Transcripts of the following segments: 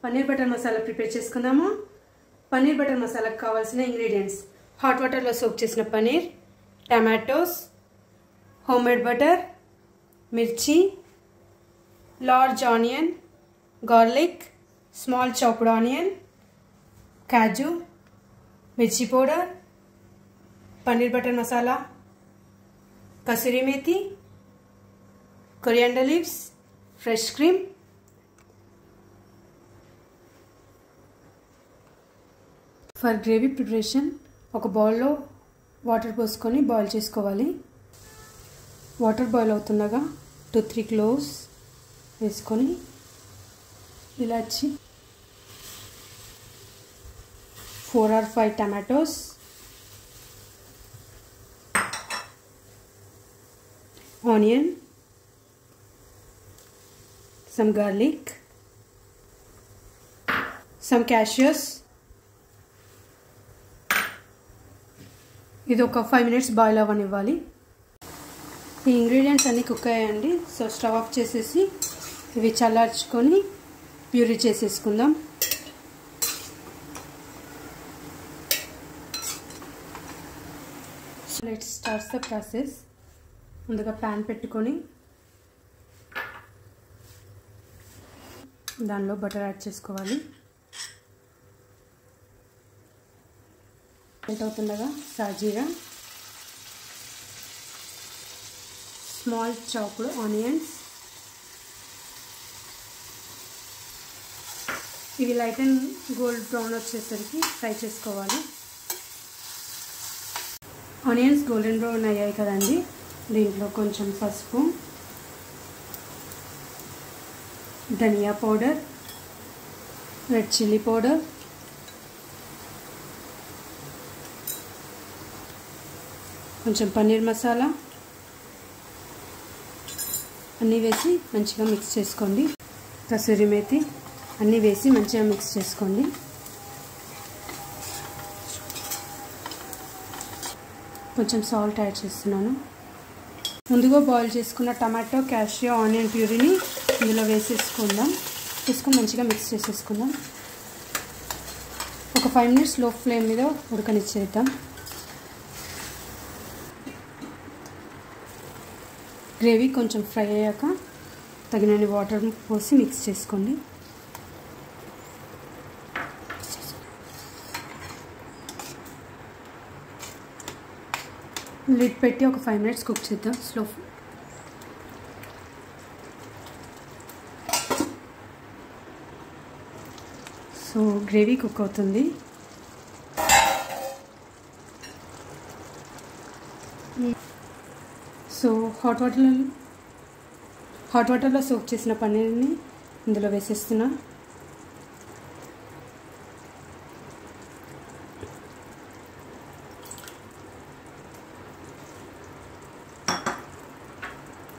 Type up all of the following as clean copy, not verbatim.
Paneer butter masala prepare చేసుకుందాము. Paneer butter మసాలాకు కావాల్సిన ingredients: hot వాటర్లో సోక్ చేసిన paneer, tomatoes, homemade butter, mirchi, large onion, garlic, small chopped onion, kaju, mirchi powder, paneer butter masala, kasuri methi, coriander leaves, fresh cream. For gravy preparation ఒక బౌల్లో water పోసుకొని boil చేసుకోవాలి. Water boil అవుతుండగా 2-3 cloves వేసుకొని ఇలాచి 4 or 5 tomatoes, onion, some garlic, some cashews. ఇది ఒక 5 minutes boil అవ్వనివ్వాలి. ఈ ingredients అన్నీ కుక్ అయ్యాయండి. సో స్టవ్ ఆఫ్ చేసేసి ఇవి చల్లార్చుకొని ప్యూరీ చేసేసుకుందాం. Let's start the process. ముందుగా ప్యాన్ పెట్టుకొని దానిలో బటర్ యాడ్ చేసుకోవాలి. మెల్ట్ అవుతుండగా సాజీరా, స్మాల్ చాప్డ్ ఆనియన్స్, ఇవి లైట్ అండ్ గోల్డ్ బ్రౌన్ వచ్చేసరికి ఫ్రై చేసుకోవాలి. ఆనియన్స్ గోల్డెన్ బ్రౌన్ అయ్యాయి కదండి, దీంట్లో కొంచెం పసుపు, ధనియా పౌడర్, రెడ్ చిల్లీ పౌడర్, కొంచెం పన్నీర్ మసాలా అన్నీ వేసి మంచిగా మిక్స్ చేసుకోండి. కసూరి మేతి అన్నీ వేసి మంచిగా మిక్స్ చేసుకోండి. కొంచెం సాల్ట్ యాడ్ చేస్తున్నాను. ముందుగా బాయిల్ చేసుకున్న టమాటో, క్యాష్యూ, ఆనియన్ ప్యూరీని ఇందులో వేసేసుకుందాం. వేసుకొని మంచిగా మిక్స్ చేసేసుకుందాం. ఒక 5 minutes లో ఫ్లేమ్ మీద ఉడకనిచ్చేద్దాం. గ్రేవీ కొంచెం ఫ్రై అయ్యాక తగినన్ని వాటర్ పోసి మిక్స్ చేసుకోండి. లిడ్ పెట్టి ఒక 5 minutes కుక్ చేద్దాం స్లో. సో గ్రేవీ కుక్ అవుతుంది. సో హాట్ వాటర్లో సోక్ చేసిన పన్నీర్ని ఇందులో వేసేస్తున్నా.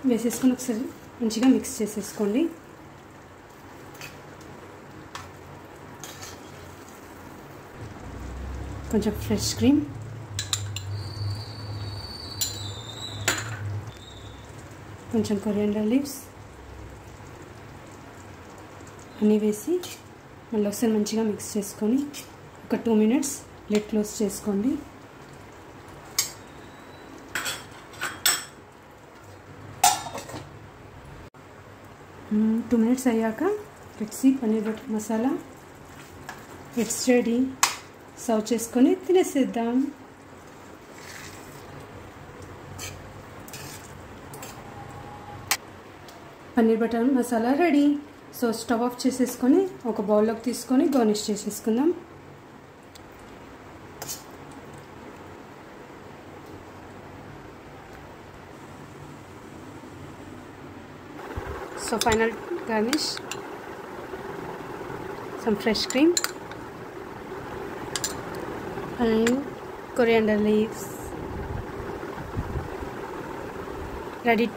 వేసేసుకొని ఒకసారి మంచిగా మిక్స్ చేసేసుకోండి. కొంచెం ఫ్రెష్ క్రీమ్, కొంచెం కొరియాండర్ లీవ్స్ అన్నీ వేసి మళ్ళీ ఒకసారి మంచిగా మిక్స్ చేసుకొని ఒక 2 minutes లిడ్ క్లోజ్ చేసుకోండి. టూ మినిట్స్ అయ్యాక పెట్టి paneer butter masala it's ready. Serve చేసుకొని తినేసేద్దాం. Paneer butter masala ready. So stove off చేసేసుకొని ఒక బౌల్లోకి తీసుకొని గార్నిష్ చేసేసుకుందాం. So final garnish, some fresh cream and coriander leaves. Ready